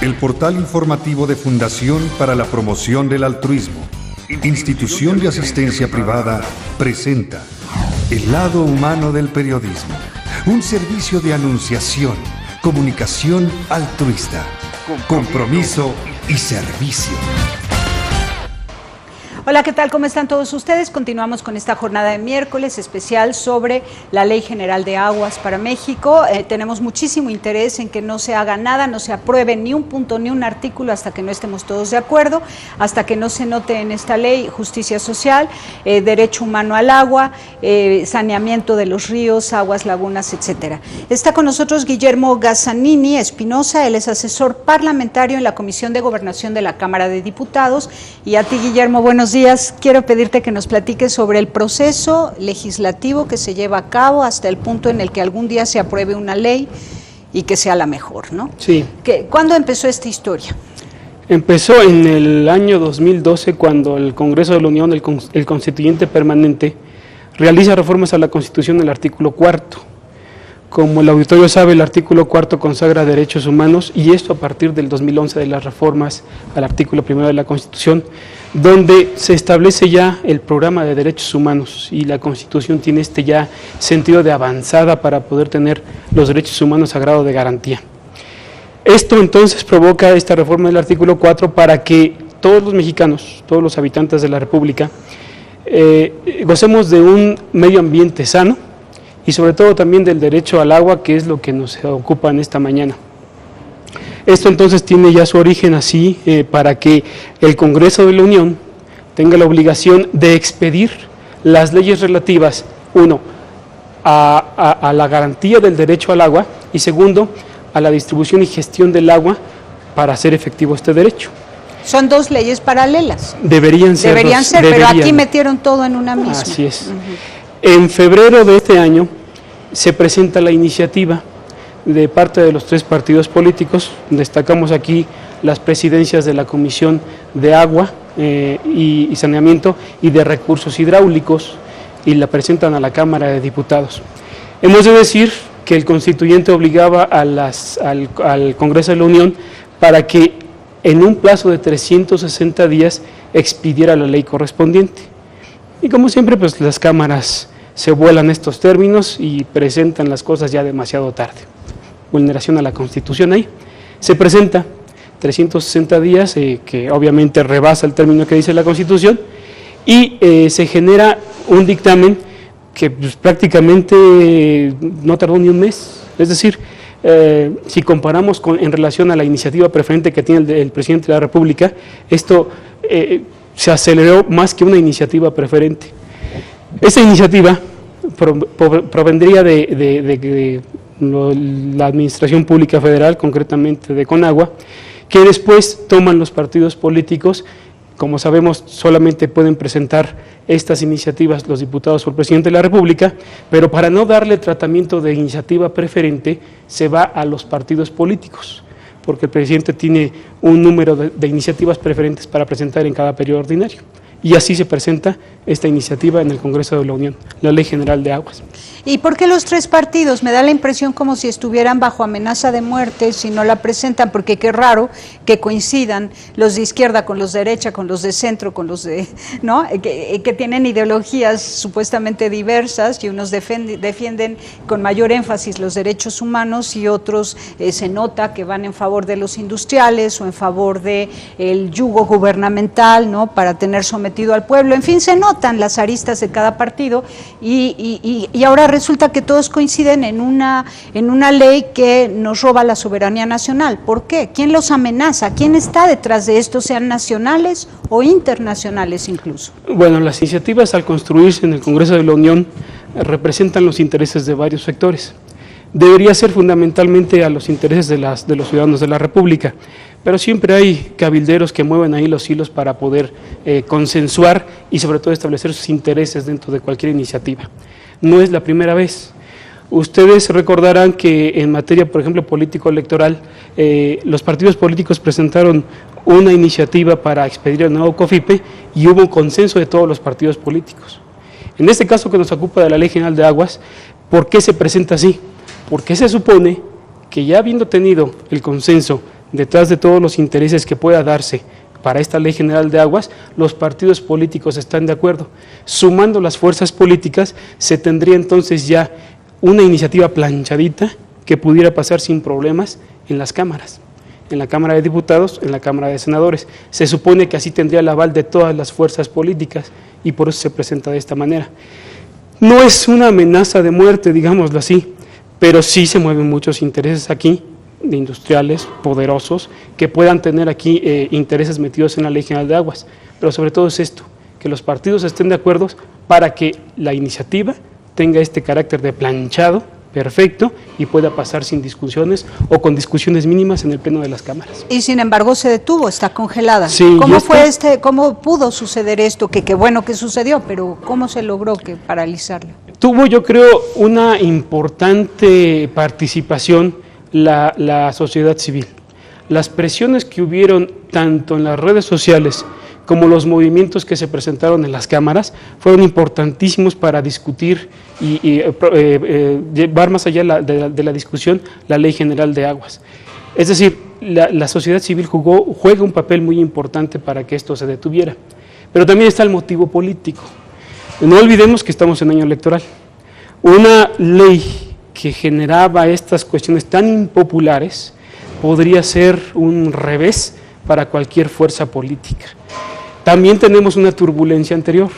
El portal informativo de Fundación para la Promoción del Altruismo, institución de asistencia privada, presenta El lado humano del periodismo, un servicio de anunciación, comunicación altruista, compromiso y servicio. Hola, ¿qué tal? ¿Cómo están todos ustedes? Continuamos con esta jornada de miércoles especial sobre la Ley General de Aguas para México. Tenemos muchísimo interés en que no se haga nada, no se apruebe ni un punto ni un artículo hasta que no estemos todos de acuerdo, hasta que no se note en esta ley justicia social, derecho humano al agua, saneamiento de los ríos, aguas, lagunas, etcétera. Está con nosotros Guillermo Gazzanini Espinosa, él es asesor parlamentario en la Comisión de Gobernación de la Cámara de Diputados. Y a ti, Guillermo, buenos días. Quiero pedirte que nos platiques sobre el proceso legislativo que se lleva a cabo hasta el punto en el que algún día se apruebe una ley y que sea la mejor, ¿no? Sí. ¿Cuándo empezó esta historia? Empezó en el año 2012, cuando el Congreso de la Unión, el Constituyente Permanente, realiza reformas a la Constitución en el artículo 4. Como el auditorio sabe, el artículo 4 consagra derechos humanos, y esto a partir del 2011 de las reformas al artículo 1 de la Constitución, donde se establece ya el programa de derechos humanos, y la Constitución tiene ya sentido de avanzada para poder tener los derechos humanos a grado de garantía. Esto entonces provoca esta reforma del artículo 4 para que todos los mexicanos, todos los habitantes de la República, gocemos de un medio ambiente sano, y sobre todo también del derecho al agua, que es lo que nos ocupa en esta mañana. Esto entonces tiene ya su origen así, para que el Congreso de la Unión tenga la obligación de expedir las leyes relativas, uno, a la garantía del derecho al agua, y segundo, a la distribución y gestión del agua para hacer efectivo este derecho. Son dos leyes paralelas. Deberían ser, pero aquí metieron todo en una misma. Así es. En febrero de este año se presenta la iniciativa de parte de los tres partidos políticos. Destacamos aquí las presidencias de la Comisión de Agua y Saneamiento y de Recursos Hidráulicos, y la presentan a la Cámara de Diputados. Hemos de decir que el constituyente obligaba al Congreso de la Unión para que en un plazo de 360 días expidiera la ley correspondiente. Y como siempre, pues las cámaras se vuelan estos términos y presentan las cosas ya demasiado tarde. Vulneración a la Constitución ahí. Se presenta 360 días, que obviamente rebasa el término que dice la Constitución, y se genera un dictamen que pues, prácticamente no tardó ni un mes. Es decir, si comparamos en relación a la iniciativa preferente que tiene el presidente de la República, esto se aceleró más que una iniciativa preferente. Esta iniciativa provendría de la Administración Pública Federal, concretamente de Conagua, que después toman los partidos políticos. Como sabemos, solamente pueden presentar estas iniciativas los diputados por presidente de la República, pero para no darle tratamiento de iniciativa preferente, se va a los partidos políticos, porque el presidente tiene un número de iniciativas preferentes para presentar en cada periodo ordinario. Y así se presenta esta iniciativa en el Congreso de la Unión, la Ley General de Aguas. ¿Y por qué los tres partidos? Me da la impresión como si estuvieran bajo amenaza de muerte si no la presentan, porque qué raro que coincidan los de izquierda con los de derecha, con los de centro, con los de, ¿no? Que tienen ideologías supuestamente diversas, y unos defienden con mayor énfasis los derechos humanos, y otros se nota que van en favor de los industriales o en favor de el yugo gubernamental, ¿no? Para tener sometido al pueblo. En fin, se notan las aristas de cada partido, y ahora resulta que todos coinciden en una ley que nos roba la soberanía nacional. ¿Por qué? ¿Quién los amenaza? ¿Quién está detrás de esto, sean nacionales o internacionales incluso? Bueno, las iniciativas, al construirse en el Congreso de la Unión, representan los intereses de varios sectores. Debería ser fundamentalmente a los intereses de los ciudadanos de la República, pero siempre hay cabilderos que mueven ahí los hilos para poder consensuar y sobre todo establecer sus intereses dentro de cualquier iniciativa. No es la primera vez. Ustedes recordarán que en materia, por ejemplo, político-electoral, los partidos políticos presentaron una iniciativa para expedir el nuevo COFIPE y hubo un consenso de todos los partidos políticos. En este caso que nos ocupa de la Ley General de Aguas, ¿por qué se presenta así? Porque se supone que ya habiendo tenido el consenso detrás de todos los intereses que pueda darse para esta Ley General de Aguas, los partidos políticos están de acuerdo. Sumando las fuerzas políticas, se tendría entonces ya una iniciativa planchadita que pudiera pasar sin problemas en las cámaras, en la Cámara de Diputados, en la Cámara de Senadores. Se supone que así tendría el aval de todas las fuerzas políticas y por eso se presenta de esta manera. No es una amenaza de muerte, digámoslo así, pero sí se mueven muchos intereses aquí, de industriales poderosos que puedan tener aquí intereses metidos en la Ley General de Aguas, pero sobre todo es esto, que los partidos estén de acuerdo para que la iniciativa tenga este carácter de planchado perfecto y pueda pasar sin discusiones o con discusiones mínimas en el pleno de las cámaras. Y sin embargo se detuvo, está congelada. Sí, ¿Cómo pudo suceder esto? Que qué bueno que sucedió, pero ¿cómo se logró paralizarla? Tuvo, yo creo, una importante participación la sociedad civil. Las presiones que hubieron tanto en las redes sociales como los movimientos que se presentaron en las cámaras fueron importantísimos para discutir y llevar más allá de la discusión la Ley General de Aguas. Es decir, la sociedad civil juega un papel muy importante para que esto se detuviera. Pero también está el motivo político. No olvidemos que estamos en año electoral. Una ley que generaba estas cuestiones tan impopulares podría ser un revés para cualquier fuerza política. También tenemos una turbulencia anterior,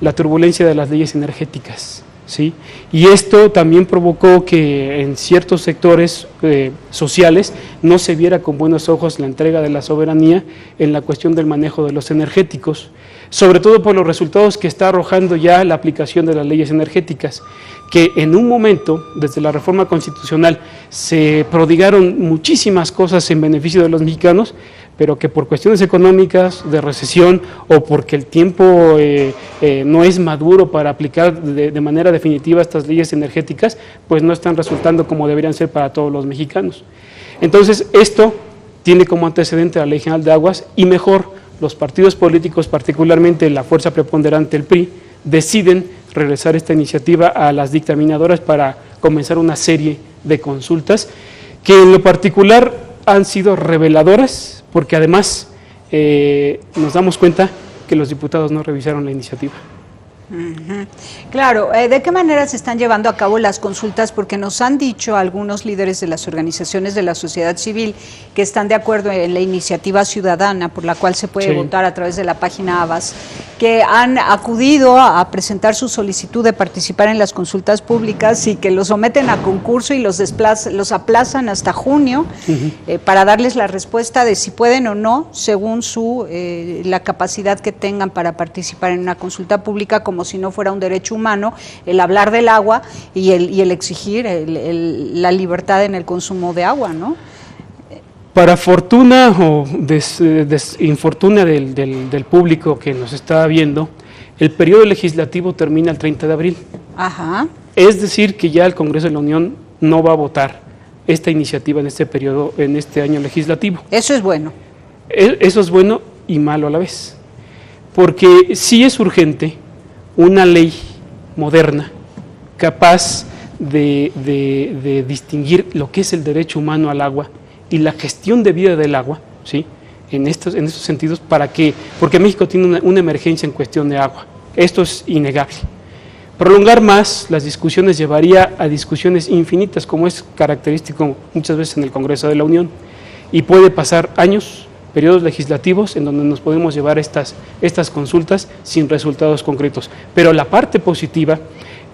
la turbulencia de las leyes energéticas, ¿sí? Y esto también provocó que en ciertos sectores sociales no se viera con buenos ojos la entrega de la soberanía en la cuestión del manejo de los energéticos, sobre todo por los resultados que está arrojando ya la aplicación de las leyes energéticas, que en un momento, desde la reforma constitucional, se prodigaron muchísimas cosas en beneficio de los mexicanos, pero que por cuestiones económicas, de recesión o porque el tiempo no es maduro para aplicar de manera definitiva estas leyes energéticas, pues no están resultando como deberían ser para todos los mexicanos. Entonces, esto tiene como antecedente la Ley General de Aguas y mejor los partidos políticos, particularmente la fuerza preponderante, el PRI, deciden regresar esta iniciativa a las dictaminadoras para comenzar una serie de consultas que en lo particular han sido reveladoras, porque además nos damos cuenta que los diputados no revisaron la iniciativa. Claro, ¿de qué manera se están llevando a cabo las consultas? Porque nos han dicho algunos líderes de las organizaciones de la sociedad civil que están de acuerdo en la iniciativa ciudadana por la cual se puede votar a través de la página Abbas, que han acudido a presentar su solicitud de participar en las consultas públicas y que los someten a concurso y los aplazan hasta junio para darles la respuesta de si pueden o no, según la capacidad que tengan para participar en una consulta pública, como si no fuera un derecho humano el hablar del agua y el exigir la libertad en el consumo de agua, ¿no? Para fortuna o desinfortuna del público que nos está viendo, el periodo legislativo termina el 30 de abril. Ajá. Es decir, que ya el Congreso de la Unión no va a votar esta iniciativa en este periodo, en este año legislativo. Eso es bueno. Eso es bueno y malo a la vez, porque sí es urgente una ley moderna, capaz de distinguir lo que es el derecho humano al agua y la gestión de vida del agua, ¿sí? en estos sentidos, porque México tiene una emergencia en cuestión de agua. Esto es innegable. Prolongar más las discusiones llevaría a discusiones infinitas, como es característico muchas veces en el Congreso de la Unión, y puede pasar años, periodos legislativos en donde nos podemos llevar estas consultas sin resultados concretos. Pero la parte positiva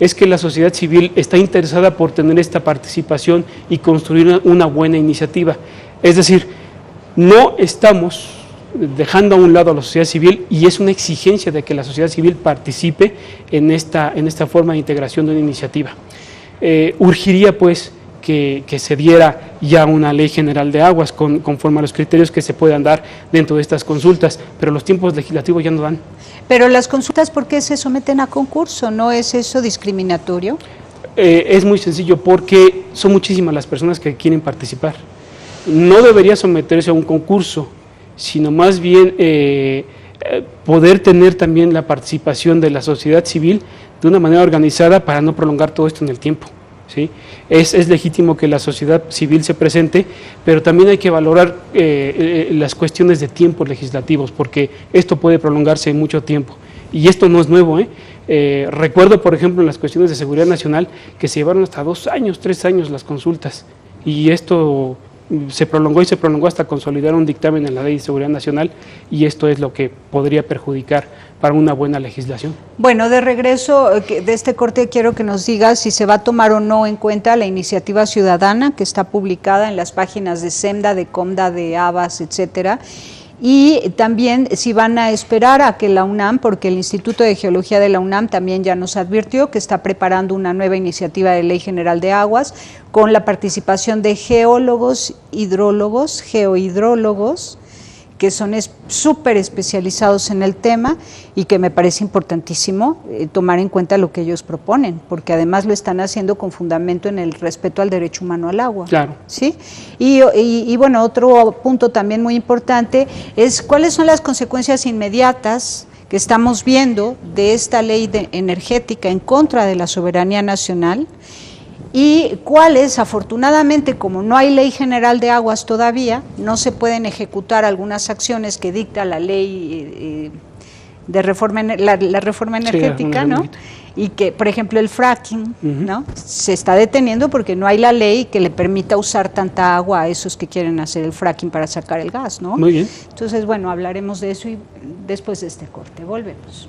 es que la sociedad civil está interesada por tener esta participación y construir una buena iniciativa. Es decir, no estamos dejando a un lado a la sociedad civil y es una exigencia de que la sociedad civil participe en esta forma de integración de una iniciativa. Urgiría pues que se diera ya una ley general de aguas conforme a los criterios que se puedan dar dentro de estas consultas, pero los tiempos legislativos ya no dan. Pero las consultas, ¿por qué se someten a concurso? ¿No es eso discriminatorio? Es muy sencillo, porque son muchísimas las personas que quieren participar. No debería someterse a un concurso, sino más bien poder tener también la participación de la sociedad civil de una manera organizada para no prolongar todo esto en el tiempo. ¿sí? Es legítimo que la sociedad civil se presente, pero también hay que valorar las cuestiones de tiempos legislativos, porque esto puede prolongarse mucho tiempo. Y esto no es nuevo, recuerdo, por ejemplo, en las cuestiones de seguridad nacional, que se llevaron hasta 2 años, 3 años las consultas, y esto se prolongó y se prolongó hasta consolidar un dictamen en la Ley de Seguridad Nacional, y esto es lo que podría perjudicar para una buena legislación. Bueno, de regreso de este corte quiero que nos digas si se va a tomar o no en cuenta la iniciativa ciudadana que está publicada en las páginas de SEMDA, de COMDA, de ABAS, etcétera, y también si van a esperar a que la UNAM, porque el Instituto de Geología de la UNAM también ya nos advirtió que está preparando una nueva iniciativa de Ley General de Aguas con la participación de geólogos, hidrólogos, geohidrólogos, que son súper especializados en el tema y que me parece importantísimo tomar en cuenta lo que ellos proponen, porque además lo están haciendo con fundamento en el respeto al derecho humano al agua. Claro. ¿Sí? Y bueno, otro punto también muy importante es cuáles son las consecuencias inmediatas que estamos viendo de esta ley energética en contra de la soberanía nacional, y cuáles, afortunadamente, como no hay ley general de aguas todavía, no se pueden ejecutar algunas acciones que dicta la ley de reforma, la reforma energética, sí, ¿no? Y que, por ejemplo, el fracking, ¿no? Se está deteniendo porque no hay la ley que le permita usar tanta agua a esos que quieren hacer el fracking para sacar el gas, ¿no? Muy bien. Entonces, bueno, hablaremos de eso y después de este corte. Volvemos.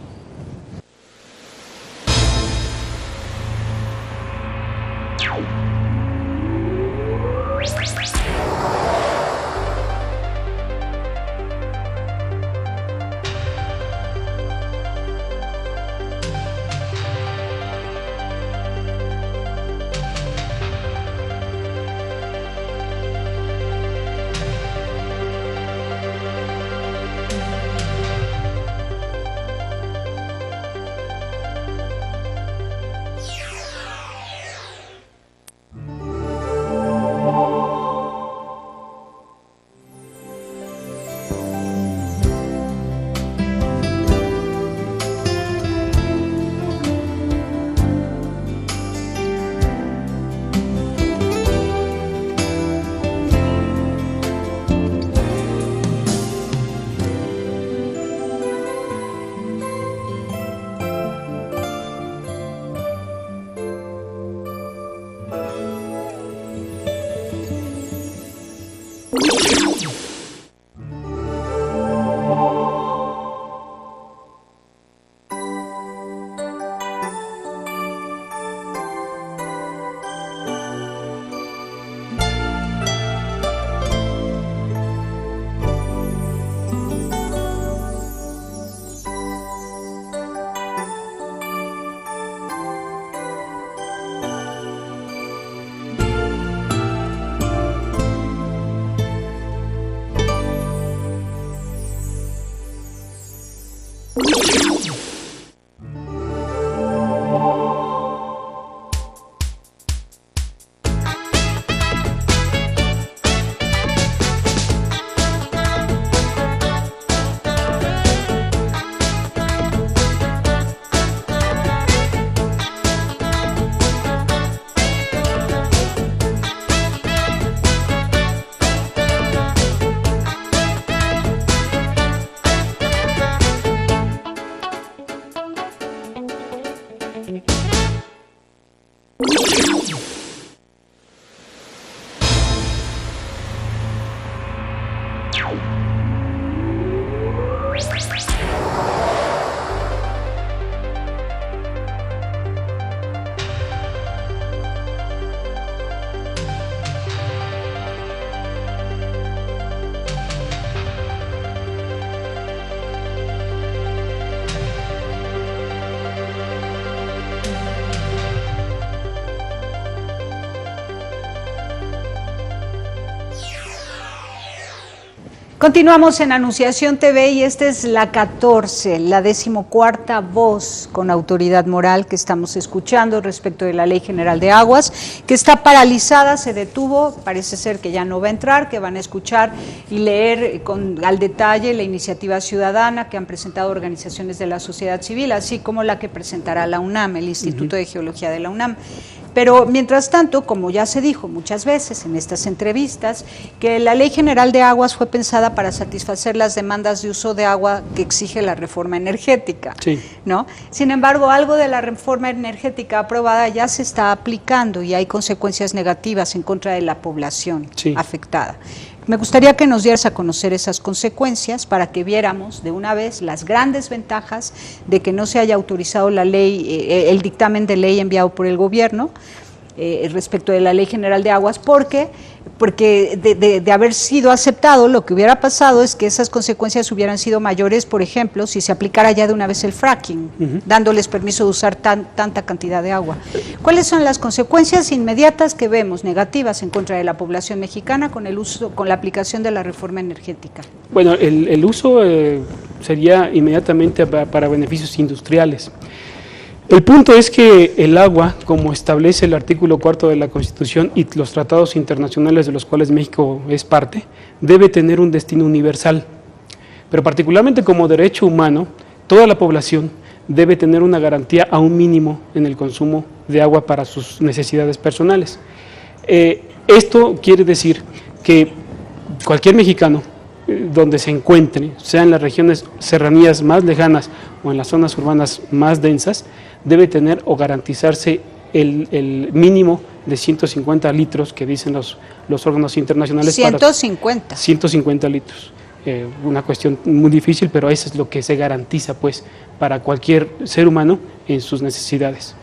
Continuamos en Anunciación TV y esta es la 14, la 14ª voz con autoridad moral que estamos escuchando respecto de la Ley General de Aguas, que está paralizada, se detuvo, parece ser que ya no va a entrar, que van a escuchar y leer al detalle la iniciativa ciudadana que han presentado organizaciones de la sociedad civil, así como la que presentará la UNAM, el Instituto de Geología de la UNAM. Pero mientras tanto, como ya se dijo muchas veces en estas entrevistas, que la Ley General de Aguas fue pensada para satisfacer las demandas de uso de agua que exige la reforma energética, sí, ¿no? Sin embargo, algo de la reforma energética aprobada ya se está aplicando y hay consecuencias negativas en contra de la población afectada. Me gustaría que nos dieras a conocer esas consecuencias para que viéramos de una vez las grandes ventajas de que no se haya autorizado la ley, el dictamen de ley enviado por el gobierno respecto de la Ley General de Aguas, porque de haber sido aceptado, lo que hubiera pasado es que esas consecuencias hubieran sido mayores, por ejemplo, si se aplicara ya de una vez el fracking, dándoles permiso de usar tanta cantidad de agua. ¿Cuáles son las consecuencias inmediatas que vemos negativas en contra de la población mexicana con la aplicación de la reforma energética? Bueno, el uso sería inmediatamente para beneficios industriales. El punto es que el agua, como establece el artículo 4 de la Constitución y los tratados internacionales de los cuales México es parte, debe tener un destino universal. Pero particularmente como derecho humano, toda la población debe tener una garantía a un mínimo en el consumo de agua para sus necesidades personales. Esto quiere decir que cualquier mexicano, donde se encuentre, sea en las regiones serranías más lejanas o en las zonas urbanas más densas, debe tener o garantizarse el mínimo de 150 litros que dicen los órganos internacionales. 150. 150 litros. Una cuestión muy difícil, pero eso es lo que se garantiza pues para cualquier ser humano en sus necesidades.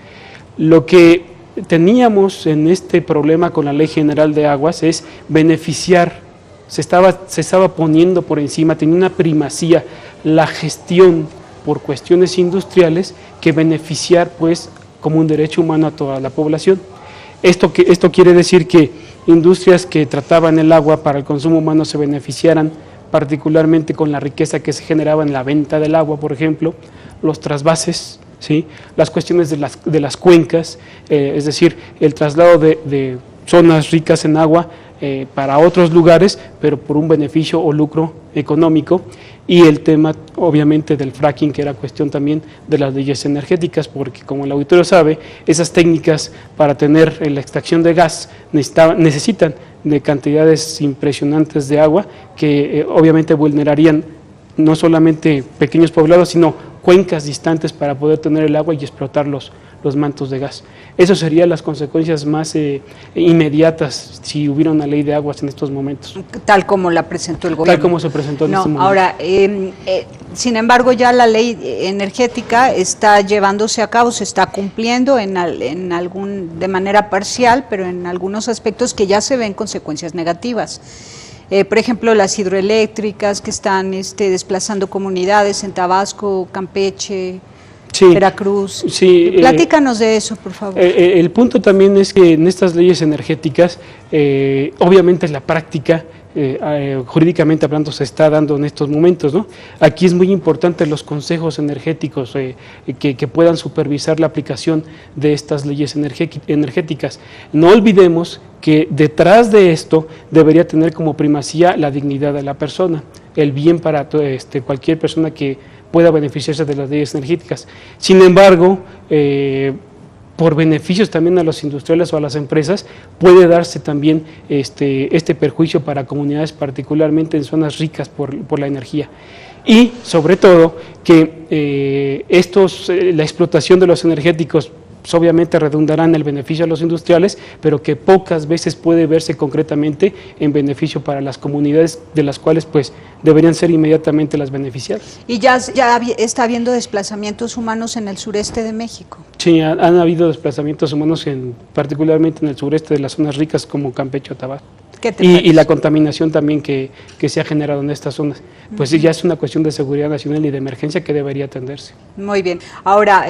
Lo que teníamos en este problema con la Ley General de Aguas es beneficiar, se estaba poniendo por encima, tenía una primacía la gestión por cuestiones industriales que beneficiar pues como un derecho humano a toda la población. Esto quiere decir que industrias que trataban el agua para el consumo humano se beneficiaran particularmente con la riqueza que se generaba en la venta del agua, por ejemplo, los trasvases, ¿sí? Las cuestiones de las cuencas, es decir, el traslado de zonas ricas en agua para otros lugares, pero por un beneficio o lucro económico, y el tema obviamente del fracking, que era cuestión también de las leyes energéticas, porque como el auditorio sabe, esas técnicas para tener la extracción de gas necesitan de cantidades impresionantes de agua que obviamente vulnerarían no solamente pequeños poblados, sino cuencas distantes para poder tener el agua y explotar los mantos de gas. Eso serían las consecuencias más inmediatas si hubiera una ley de aguas en estos momentos. Tal como la presentó el gobierno. Tal como se presentó en este momento. Ahora, sin embargo, ya la ley energética está llevándose a cabo, se está cumpliendo de manera parcial, pero en algunos aspectos que ya se ven consecuencias negativas. Por ejemplo, las hidroeléctricas que están desplazando comunidades en Tabasco, Campeche, sí, Veracruz. Sí, platícanos de eso, por favor. El punto también es que en estas leyes energéticas, obviamente la práctica, jurídicamente hablando, se está dando en estos momentos, ¿no? Aquí es muy importante los consejos energéticos que puedan supervisar la aplicación de estas leyes energéticas. No olvidemos que detrás de esto debería tener como primacía la dignidad de la persona, el bien para cualquier persona que pueda beneficiarse de las leyes energéticas. Sin embargo, por beneficios también a los industriales o a las empresas, puede darse también este perjuicio para comunidades, particularmente en zonas ricas por la energía. Y sobre todo que la explotación de los energéticos obviamente redundará en el beneficio a los industriales, pero que pocas veces puede verse concretamente en beneficio para las comunidades de las cuales pues deberían ser inmediatamente las beneficiadas. Y ya está habiendo desplazamientos humanos en el sureste de México. Sí, han habido desplazamientos humanos particularmente en el sureste de las zonas ricas como Campeche o Tabasco. Y la contaminación también que se ha generado en estas zonas. Pues ya es una cuestión de seguridad nacional y de emergencia que debería atenderse. Muy bien. Ahora,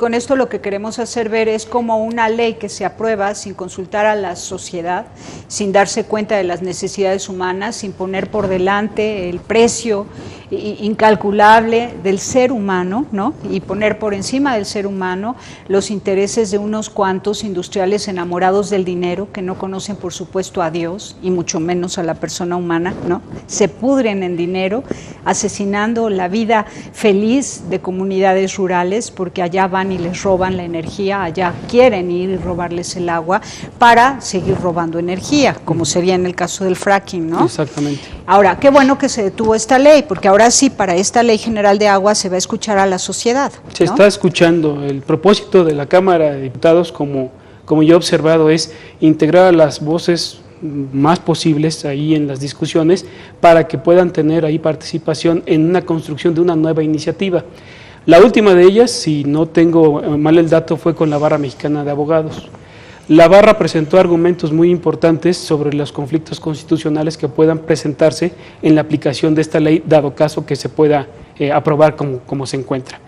con esto lo que queremos hacer ver es como una ley que se aprueba sin consultar a la sociedad, sin darse cuenta de las necesidades humanas, sin poner por delante el precio incalculable del ser humano, ¿no? Y poner por encima del ser humano los intereses de unos cuantos industriales enamorados del dinero que no conocen, por supuesto, a Dios, humanos y mucho menos a la persona humana, ¿no? Se pudren en dinero, asesinando la vida feliz de comunidades rurales, porque allá van y les roban la energía, allá quieren ir y robarles el agua para seguir robando energía, como sería en el caso del fracking, ¿no? Exactamente. Ahora, qué bueno que se detuvo esta ley, porque ahora sí, para esta Ley General de Agua se va a escuchar a la sociedad, ¿no? Se está escuchando. El propósito de la Cámara de Diputados, como yo he observado, es integrar a las voces más posibles ahí en las discusiones para que puedan tener ahí participación en una construcción de una nueva iniciativa. La última de ellas, si no tengo mal el dato, fue con la Barra Mexicana de Abogados. La Barra presentó argumentos muy importantes sobre los conflictos constitucionales que puedan presentarse en la aplicación de esta ley, dado caso que se pueda aprobar como se encuentra.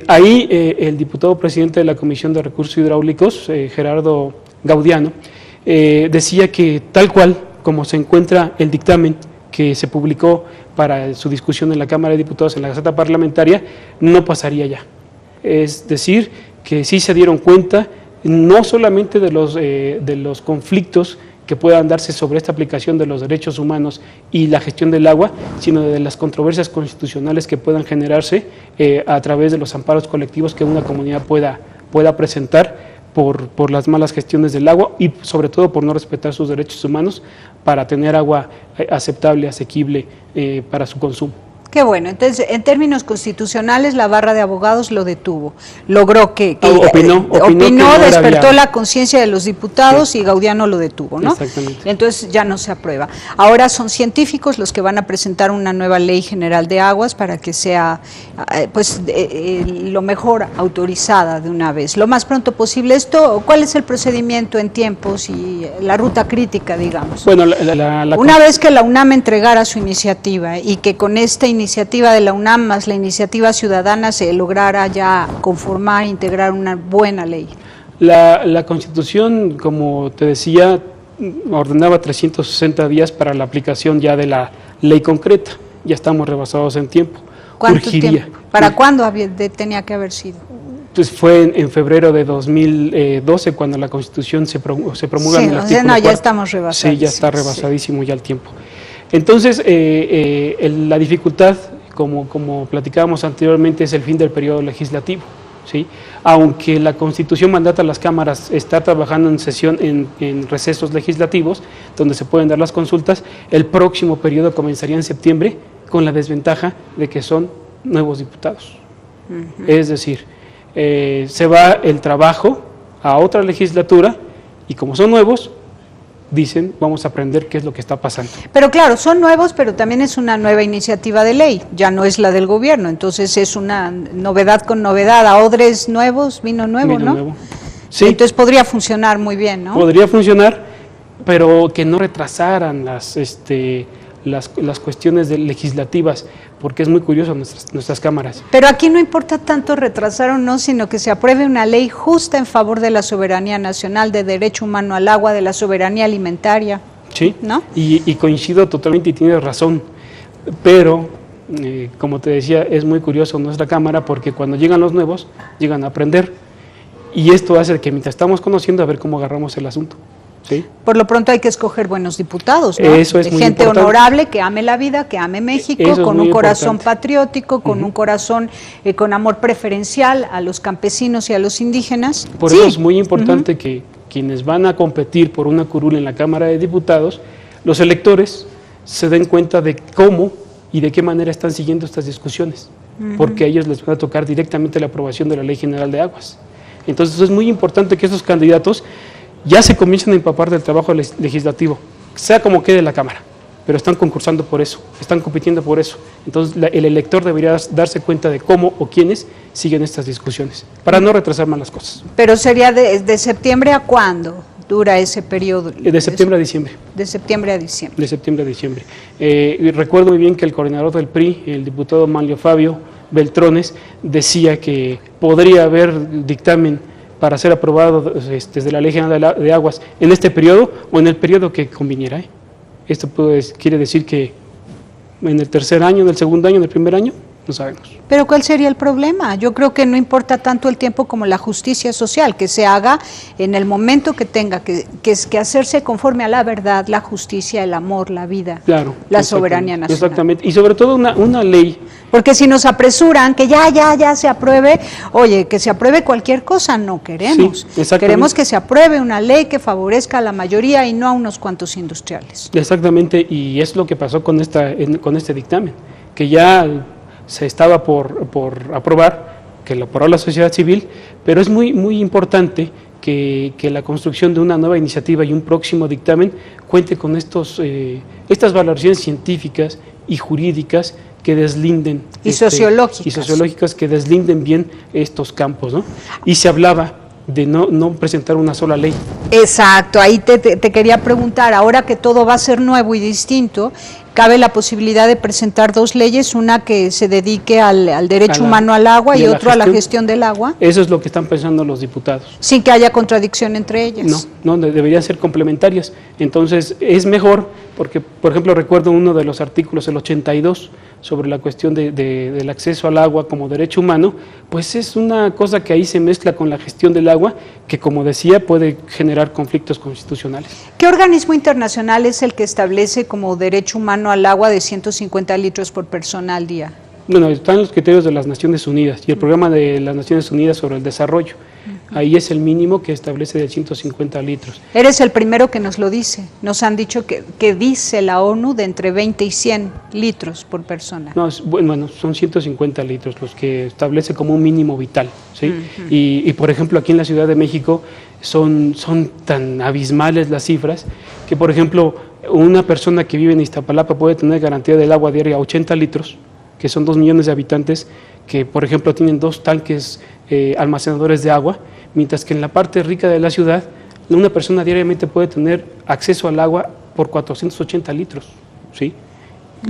Ahí el diputado presidente de la Comisión de Recursos Hidráulicos, Gerardo Gaudiano, decía que tal cual como se encuentra el dictamen que se publicó para su discusión en la Cámara de Diputados en la Gaceta Parlamentaria, no pasaría ya. Es decir, que sí se dieron cuenta no solamente de los conflictos que puedan darse sobre esta aplicación de los derechos humanos y la gestión del agua, sino de las controversias constitucionales que puedan generarse a través de los amparos colectivos que una comunidad pueda presentar por las malas gestiones del agua y sobre todo por no respetar sus derechos humanos para tener agua aceptable, asequible para su consumo. Qué bueno, entonces en términos constitucionales la Barra de Abogados lo detuvo, logró que opinó despertó la conciencia de los diputados, sí, y Gaudiano lo detuvo, ¿no? Exactamente. Entonces ya no se aprueba. Ahora son científicos los que van a presentar una nueva Ley General de Aguas para que sea lo mejor autorizada de una vez, lo más pronto posible. ¿Cuál es el procedimiento en tiempos y la ruta crítica, digamos? Bueno, una vez que la UNAM entregara su iniciativa y que con esta iniciativa de la UNAM más la iniciativa ciudadana se lograra ya conformar, integrar una buena ley. La Constitución, como te decía, ordenaba 360 días para la aplicación ya de la ley concreta. Ya estamos rebasados en tiempo. ¿Cuánto tiempo? ¿Para cuándo tenía que haber sido? Pues fue en febrero de 2012 cuando la Constitución se promulga en el artículo 4. Ya estamos rebasados. Sí, ya está rebasadísimo ya el tiempo. Entonces, la dificultad, como platicábamos anteriormente, es el fin del periodo legislativo, ¿sí? Aunque la Constitución mandata a las cámaras estar trabajando en recesos legislativos, donde se pueden dar las consultas, el próximo periodo comenzaría en septiembre, con la desventaja de que son nuevos diputados. Es decir, se va el trabajo a otra legislatura y como son nuevos, dicen, vamos a aprender qué es lo que está pasando. Pero claro, son nuevos, pero también es una nueva iniciativa de ley, ya no es la del gobierno, entonces es una novedad con novedad, a odres nuevos, vino nuevo, ¿no? Nuevo. Sí. Entonces podría funcionar muy bien, ¿no? Podría funcionar, pero que no retrasaran las cuestiones legislativas, porque es muy curioso nuestras cámaras. Pero aquí no importa tanto retrasar o no, sino que se apruebe una ley justa en favor de la soberanía nacional, de derecho humano al agua, de la soberanía alimentaria. Sí, ¿no? Y coincido totalmente y tienes razón, pero como te decía, es muy curioso nuestra cámara porque cuando llegan los nuevos, llegan a aprender y esto hace que mientras estamos conociendo a ver cómo agarramos el asunto. ¿Sí? Por lo pronto hay que escoger buenos diputados, ¿no? Eso es muy gente importante. Honorable, que ame la vida, que ame México, con un corazón patriótico, con un corazón con amor preferencial a los campesinos y a los indígenas. Por eso es muy importante que quienes van a competir por una curul en la Cámara de Diputados, los electores se den cuenta de cómo y de qué manera están siguiendo estas discusiones, porque a ellos les va a tocar directamente la aprobación de la Ley General de Aguas. Entonces es muy importante que estos candidatos ya se comienzan a empapar del trabajo legislativo, sea como quede la Cámara, pero están concursando por eso, están compitiendo por eso. Entonces el elector debería darse cuenta de cómo o quiénes siguen estas discusiones, para no retrasar más las cosas. Pero sería de septiembre a ¿cuándo dura ese periodo? De septiembre a diciembre. De septiembre a diciembre. De septiembre a diciembre. Recuerdo muy bien que el coordinador del PRI, el diputado Manlio Fabio Beltrones, decía que podría haber dictamen para ser aprobado desde la Ley General de Aguas en este periodo o en el periodo que conviniera. Esto quiere decir que en el tercer año, en el segundo año, en el primer año, no sabemos. Pero ¿cuál sería el problema? Yo creo que no importa tanto el tiempo como la justicia social, que se haga en el momento que tenga que hacerse conforme a la verdad, la justicia, el amor, la vida, claro, la soberanía nacional. Exactamente, y sobre todo una ley. Porque si nos apresuran, que ya se apruebe, oye, que se apruebe cualquier cosa, no queremos. Sí, queremos que se apruebe una ley que favorezca a la mayoría y no a unos cuantos industriales. Exactamente, y es lo que pasó con este dictamen, que ya se estaba por aprobar, que lo aprobó la sociedad civil, pero es muy importante que la construcción de una nueva iniciativa y un próximo dictamen cuente con estas valoraciones científicas y jurídicas que deslinden y sociológicas que deslinden bien estos campos, ¿no? Y se hablaba de no presentar una sola ley. Exacto, ahí te quería preguntar, ahora que todo va a ser nuevo y distinto, cabe la posibilidad de presentar dos leyes, una que se dedique al derecho humano al agua y otro a la gestión del agua. Eso es lo que están pensando los diputados. Sin que haya contradicción entre ellas. No, deberían ser complementarias. Entonces es mejor, porque por ejemplo recuerdo uno de los artículos, el 82, sobre la cuestión del acceso al agua como derecho humano, pues es una cosa que ahí se mezcla con la gestión del agua, que como decía puede generar conflictos constitucionales. ¿Qué organismo internacional es el que establece como derecho humano al agua de 150 litros por persona al día? Bueno, están los criterios de las Naciones Unidas y el programa de las Naciones Unidas sobre el desarrollo. Ahí es el mínimo que establece de 150 litros. Eres el primero que nos lo dice. Nos han dicho que dice la ONU de entre 20 y 100 litros por persona. No, bueno, son 150 litros los que establece como un mínimo vital, ¿sí? Y por ejemplo, aquí en la Ciudad de México son tan abismales las cifras que, por ejemplo, una persona que vive en Iztapalapa puede tener garantía del agua diaria a 80 litros, que son 2 millones de habitantes, que por ejemplo tienen 2 tanques almacenadores de agua, mientras que en la parte rica de la ciudad, una persona diariamente puede tener acceso al agua por 480 litros, ¿sí?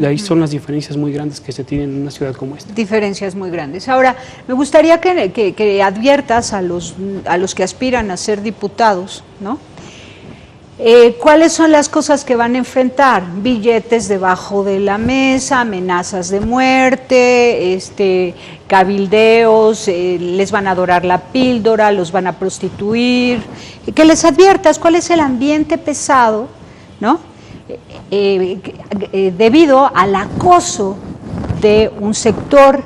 Ahí son las diferencias muy grandes que se tienen en una ciudad como esta. Diferencias muy grandes. Ahora, me gustaría que adviertas a los que aspiran a ser diputados, ¿no? ¿Cuáles son las cosas que van a enfrentar? Billetes debajo de la mesa, amenazas de muerte, cabildeos, les van a dorar la píldora, los van a prostituir. Que les adviertas cuál es el ambiente pesado, ¿no? Debido al acoso de un sector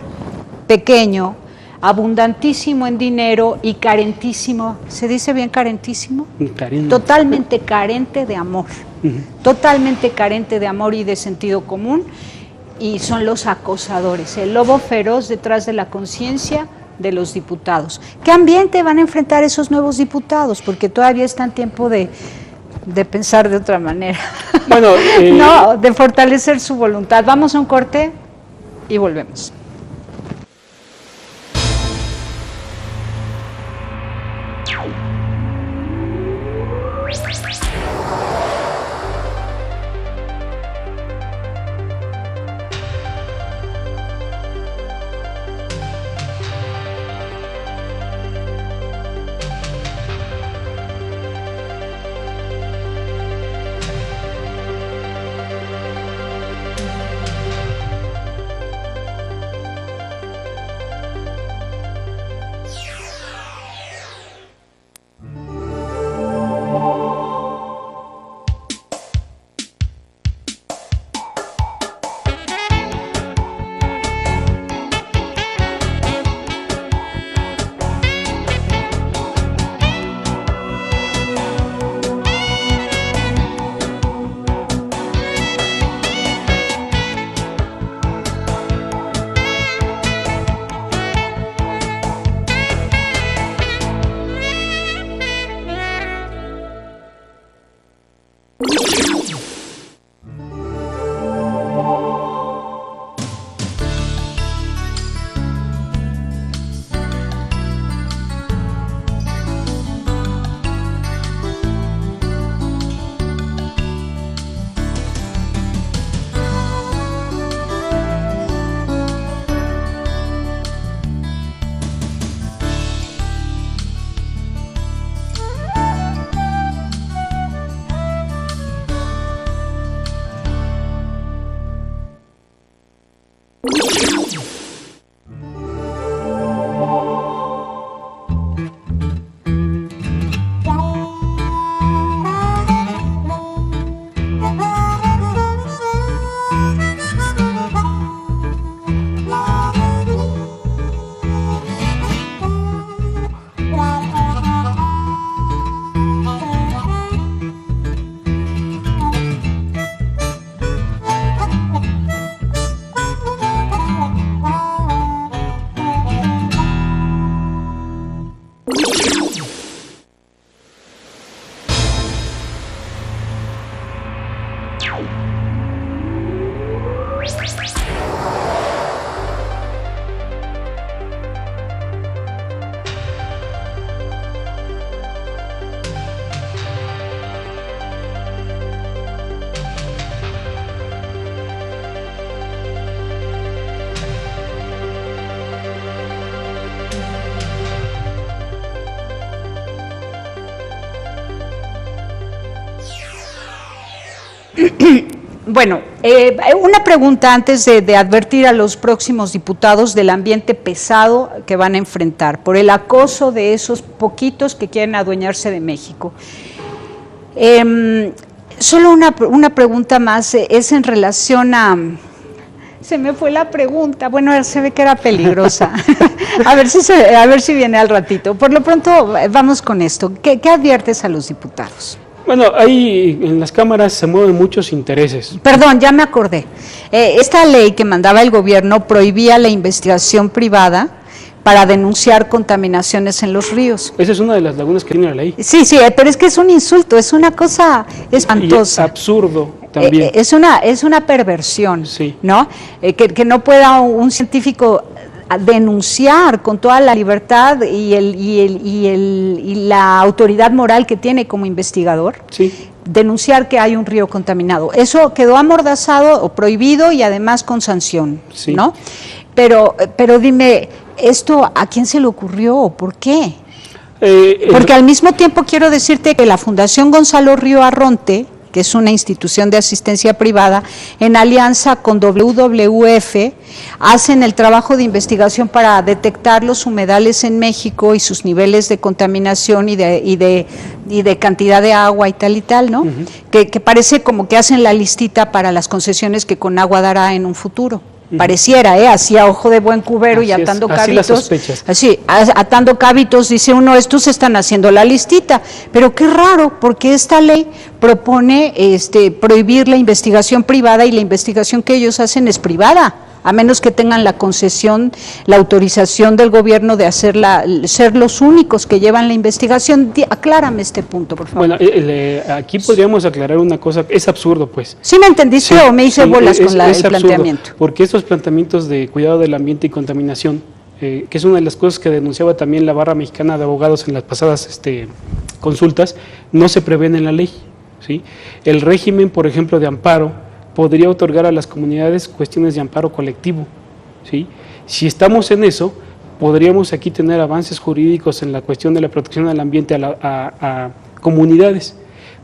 pequeño, abundantísimo en dinero y carentísimo, ¿se dice bien carentísimo? Carente. Totalmente carente de amor, totalmente carente de amor y de sentido común, y son los acosadores, el lobo feroz detrás de la conciencia de los diputados. ¿Qué ambiente van a enfrentar esos nuevos diputados? Porque todavía está en tiempo de pensar de otra manera. Bueno, no, de fortalecer su voluntad. Vamos a un corte y volvemos. Bueno, una pregunta antes de advertir a los próximos diputados del ambiente pesado que van a enfrentar por el acoso de esos poquitos que quieren adueñarse de México. Solo una pregunta más, es en relación a... Se me fue la pregunta, bueno, se ve que era peligrosa. a ver si viene al ratito. Por lo pronto, vamos con esto. ¿Qué adviertes a los diputados? Bueno, ahí en las cámaras se mueven muchos intereses. Perdón, ya me acordé. Esta ley que mandaba el gobierno prohibía la investigación privada para denunciar contaminaciones en los ríos. Esa es una de las lagunas que tiene la ley. Sí, pero es que es un insulto, es una cosa espantosa. Y es absurdo también. Es una perversión, sí. ¿no? Que no pueda un científico denunciar con toda la libertad y la autoridad moral que tiene como investigador, sí. Denunciar que hay un río contaminado. Eso quedó amordazado o prohibido y además con sanción, sí. ¿no? Pero dime, ¿esto a quién se le ocurrió o por qué? Porque al mismo tiempo quiero decirte que la Fundación Gonzalo Río Arronte, que es una institución de asistencia privada, en alianza con WWF, hacen el trabajo de investigación para detectar los humedales en México y sus niveles de contaminación y de cantidad de agua y tal, ¿no? Uh-huh. Que parece como que hacen la listita para las concesiones que Conagua dará en un futuro. Pareciera, así a ojo de buen cubero y atando cabitos, así, atando cabitos, dice uno, estos están haciendo la listita, pero qué raro, porque esta ley propone prohibir la investigación privada y la investigación que ellos hacen es privada, a menos que tengan la concesión, la autorización del gobierno de ser los únicos que llevan la investigación. Aclárame este punto, por favor. Bueno, aquí podríamos aclarar una cosa, es absurdo, pues. ¿Sí me entendiste o me hice bolas con el planteamiento? Porque estos planteamientos de cuidado del ambiente y contaminación, que es una de las cosas que denunciaba también la Barra Mexicana de Abogados en las pasadas consultas, no se prevén en la ley, ¿sí? El régimen, por ejemplo, de amparo, podría otorgar a las comunidades cuestiones de amparo colectivo, ¿sí? Si estamos en eso, podríamos aquí tener avances jurídicos en la cuestión de la protección del ambiente a comunidades,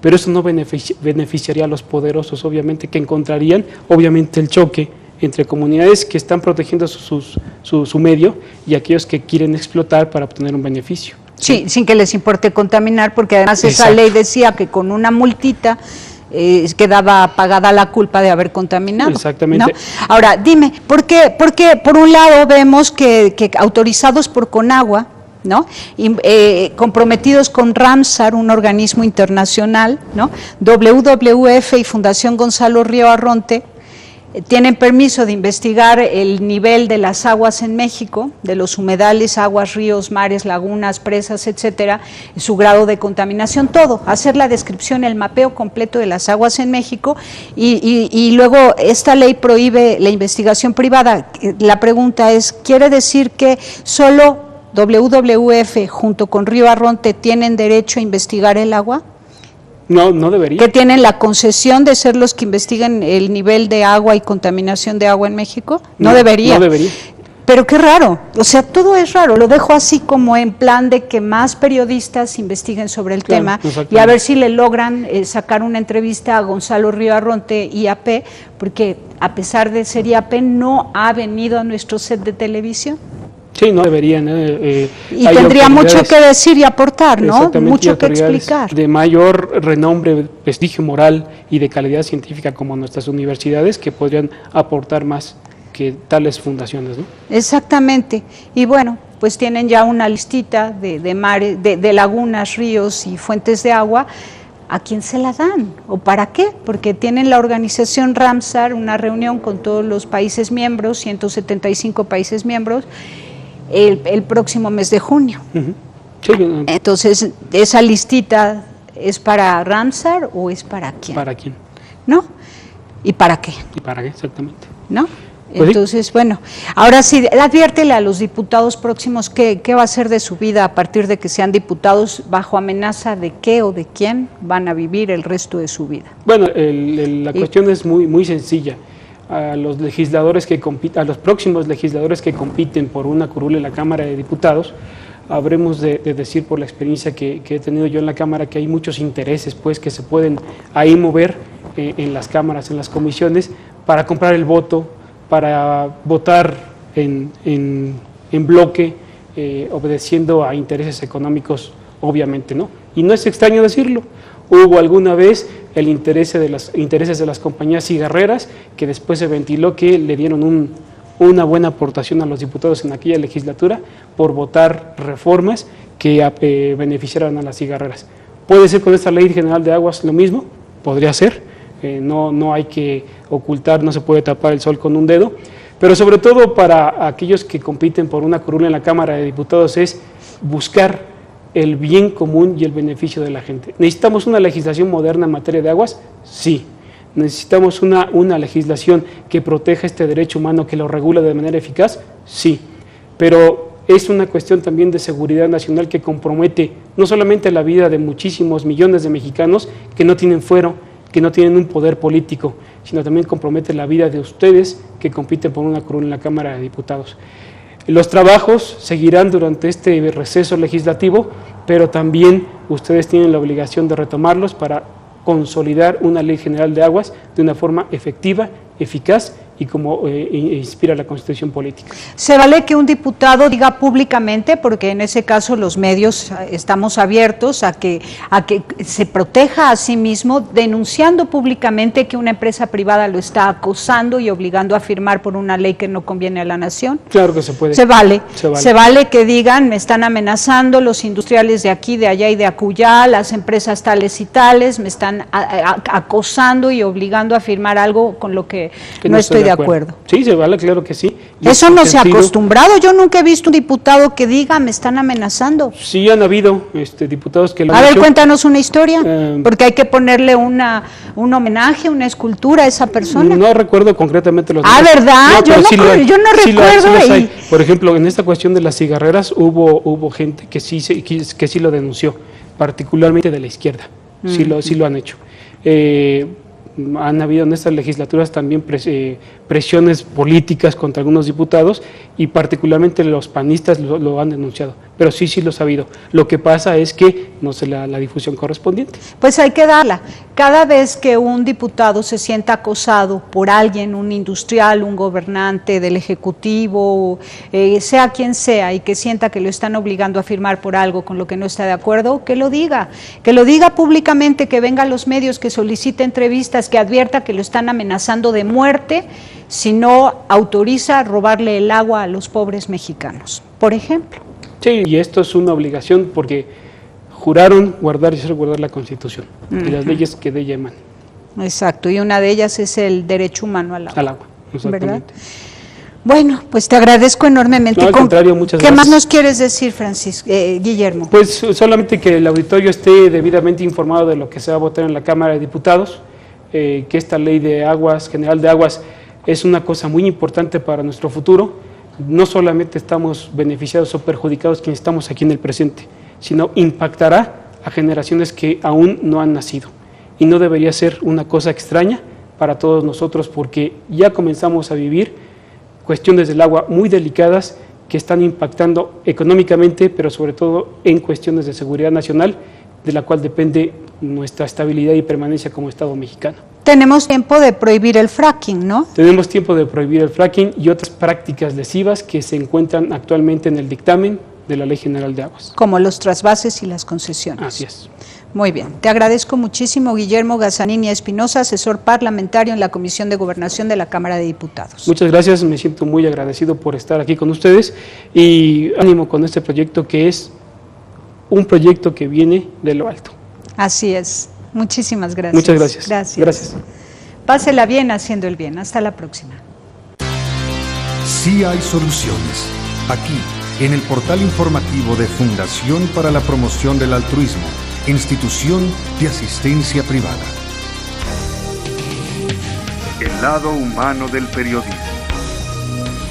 pero eso no beneficiaría a los poderosos, obviamente, que encontrarían, obviamente, el choque entre comunidades que están protegiendo su medio y aquellos que quieren explotar para obtener un beneficio. Sí, sin que les importe contaminar, porque además esa ley decía que con una multita quedaba pagada la culpa de haber contaminado. Exactamente. ¿No? Ahora, dime, ¿por qué por un lado vemos que autorizados por Conagua, ¿no? Comprometidos con Ramsar, un organismo internacional, ¿no? WWF y Fundación Gonzalo Río Arronte tienen permiso de investigar el nivel de las aguas en México, de los humedales, aguas, ríos, mares, lagunas, presas, etcétera, su grado de contaminación, todo, hacer la descripción, el mapeo completo de las aguas en México y luego esta ley prohíbe la investigación privada. La pregunta es, ¿quiere decir que solo WWF junto con Río Arronte tienen derecho a investigar el agua? No debería. ¿Que tienen la concesión de ser los que investiguen el nivel de agua y contaminación de agua en México? No debería. No debería. Pero qué raro, o sea, todo es raro, lo dejo así como en plan de que más periodistas investiguen sobre el tema y a ver si le logran sacar una entrevista a Gonzalo Río Arronte, IAP, porque a pesar de ser IAP no ha venido a nuestro set de televisión. Sí, no deberían. Y tendría mucho que decir y aportar, ¿no? Mucho que explicar. De mayor renombre, prestigio moral y de calidad científica como nuestras universidades, que podrían aportar más que tales fundaciones, ¿no? Exactamente. Y bueno, pues tienen ya una listita de mares, de lagunas, ríos y fuentes de agua. ¿A quién se la dan? ¿O para qué? Porque tienen la organización Ramsar, una reunión con todos los países miembros, 175 países miembros, el próximo mes de junio. Uh-huh. Sí. Entonces, ¿esa listita es para Ramsar o es para quién? ¿Para quién? ¿no? ¿Y para qué? ¿Y para qué exactamente? ¿No? Pues entonces, sí. Bueno, ahora sí, adviértele a los diputados próximos qué va a ser de su vida a partir de que sean diputados, bajo amenaza de qué o de quién van a vivir el resto de su vida. Bueno, la cuestión es muy sencilla. A los legisladores que compiten, a los próximos legisladores que compiten por una curul en la Cámara de Diputados, habremos de decir por la experiencia que he tenido yo en la Cámara que hay muchos intereses pues que se pueden ahí mover en las cámaras, en las comisiones, para comprar el voto, para votar en bloque, obedeciendo a intereses económicos, obviamente, ¿no? Y no es extraño decirlo. Hubo alguna vez el interés intereses de las compañías cigarreras, que después se ventiló que le dieron una buena aportación a los diputados en aquella legislatura por votar reformas que beneficiaran a las cigarreras. ¿Puede ser con esta Ley General de Aguas lo mismo? Podría ser. No hay que ocultar, no se puede tapar el sol con un dedo, pero sobre todo para aquellos que compiten por una curul en la Cámara de Diputados es buscar el bien común y el beneficio de la gente. ¿Necesitamos una legislación moderna en materia de aguas? Sí. ¿Necesitamos una legislación que proteja este derecho humano, que lo regula de manera eficaz? Sí. Pero es una cuestión también de seguridad nacional que compromete no solamente la vida de muchísimos millones de mexicanos que no tienen fuero, que no tienen un poder político, sino también compromete la vida de ustedes que compiten por una curul en la Cámara de Diputados. Los trabajos seguirán durante este receso legislativo, pero también ustedes tienen la obligación de retomarlos para consolidar una Ley General de Aguas de una forma efectiva, eficaz y como inspira la Constitución política. ¿Se vale que un diputado diga públicamente, porque en ese caso los medios estamos abiertos a que se proteja a sí mismo, denunciando públicamente que una empresa privada lo está acosando y obligando a firmar por una ley que no conviene a la nación? Claro que se puede. Se vale. Se vale que digan, me están amenazando los industriales de aquí, de allá y de acullá, las empresas tales y tales, me están acosando y obligando a firmar algo con lo que no estoy de acuerdo. Sí, se vale, claro que sí. Eso no se ha acostumbrado. Yo nunca he visto un diputado que diga, me están amenazando. Sí, han habido diputados que lo han hecho. A ver, cuéntanos una historia, porque hay que ponerle un homenaje, una escultura a esa persona. No recuerdo concretamente los nombres. ¿Verdad? No, yo no recuerdo. Por ejemplo, en esta cuestión de las cigarreras hubo gente que sí lo denunció, particularmente de la izquierda. Sí lo han hecho. Han habido en estas legislaturas también presiones políticas contra algunos diputados y particularmente los panistas lo han denunciado, pero sí los ha habido. Lo que pasa es que no se le da la difusión correspondiente. Pues hay que darla. Cada vez que un diputado se sienta acosado por alguien, un industrial, un gobernante del Ejecutivo, sea quien sea, y que sienta que lo están obligando a firmar por algo con lo que no está de acuerdo, que lo diga públicamente, que venga a los medios, que solicite entrevistas, que advierta que lo están amenazando de muerte si no autoriza robarle el agua a los pobres mexicanos, por ejemplo. Sí, y esto es una obligación porque juraron guardar y hacer guardar la Constitución y las leyes que de ella emanan. Exacto, y una de ellas es el derecho humano al agua. Al agua, exactamente. ¿Verdad? Bueno, pues te agradezco enormemente. No, al contrario, muchas gracias. ¿Qué más nos quieres decir, Guillermo? Pues solamente que el auditorio esté debidamente informado de lo que se va a votar en la Cámara de Diputados, que esta Ley de Aguas, General de Aguas, es una cosa muy importante para nuestro futuro. No solamente estamos beneficiados o perjudicados quienes estamos aquí en el presente, sino impactará a generaciones que aún no han nacido. Y no debería ser una cosa extraña para todos nosotros, porque ya comenzamos a vivir cuestiones del agua muy delicadas que están impactando económicamente, pero sobre todo en cuestiones de seguridad nacional, de la cual depende nuestra estabilidad y permanencia como Estado mexicano. Tenemos tiempo de prohibir el fracking, ¿no? Tenemos tiempo de prohibir el fracking y otras prácticas lesivas que se encuentran actualmente en el dictamen de la Ley General de Aguas. Como los trasvases y las concesiones. Así es. Muy bien, te agradezco muchísimo, Guillermo Gazzanini Espinosa, asesor parlamentario en la Comisión de Gobernación de la Cámara de Diputados. Muchas gracias, me siento muy agradecido por estar aquí con ustedes y ánimo con este proyecto, que es un proyecto que viene de lo alto. Así es, muchísimas gracias. Muchas gracias. Gracias. Pásela bien haciendo el bien, hasta la próxima. Sí hay soluciones, aquí en el portal informativo de Fundación para la Promoción del Altruismo, Institución de Asistencia Privada. El lado humano del periodismo.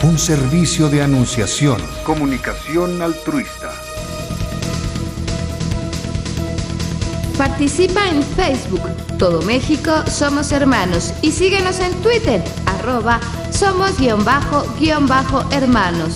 Un servicio de anunciación, comunicación altruista. Participa en Facebook, Todo México Somos Hermanos, y síguenos en Twitter, @somos_hermanos.